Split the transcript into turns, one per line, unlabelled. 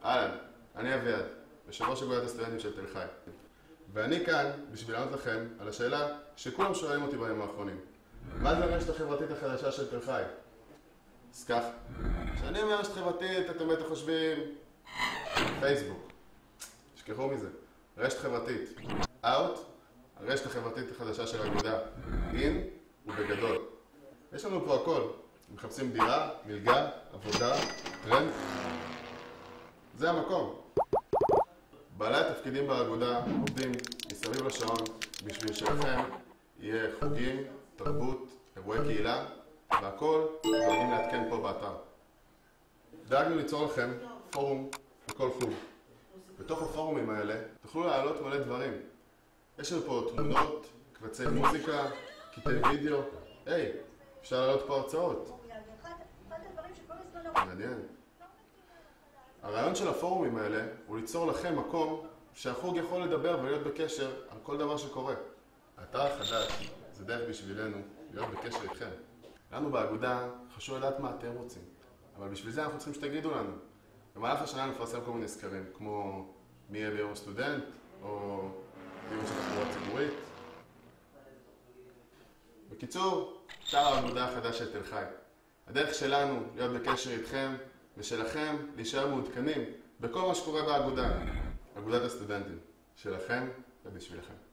אהלן, אני אביעד, יושב ראש אגודת הסטודנטים של תל חי. ואני כאן בשביל לענות לכם על השאלה שכולם שואלים אותי בימים האחרונים. מה זה הרשת החברתית החדשה של תל חי? אז כך, כשאני אומר רשת חברתית, אתם בטח חושבים פייסבוק. תשכחו מזה. רשת חברתית. Out, הרשת החברתית החדשה של האגודה. In ובגדול. יש לנו פה הכל. מחפשים דירה, מלגה, עבודה, טרנד. זה המקום. בעלי התפקידים באגודה עובדים מסביב לשעון בשביל שלכם יהיה חוגים, תרבות, אירועי קהילה, והכל דואגים לעדכן פה באתר. דאגנו ליצור לכם פורום בכל חוג. בתוך הפורומים האלה תוכלו להעלות מלא דברים. יש לנו פה תמונות, קבצי מוזיקה, קטעי וידאו. היי, אפשר להעלות פה הרצאות. מעניין. הרעיון של הפורומים האלה הוא ליצור לכם מקום שהחוג יכול לדבר ולהיות בקשר על כל דבר שקורה. האתר החדש זה דרך בשבילנו להיות בקשר איתכם. לנו באגודה חשוב לדעת מה אתם רוצים, אבל בשביל זה אנחנו צריכים שתגידו לנו. במהלך השנה נפרסם כל מיני סקרים, כמו מי יהיה ביום הסטודנט, או ביום של תחבורה ציבורית. בקיצור, אתר האגודה החדש של תל חי. הדרך שלנו להיות בקשר איתכם ושלכם להישאר מעודכנים בכל מה שקורה באגודה. אגודת הסטודנטים. שלכם ובשבילכם.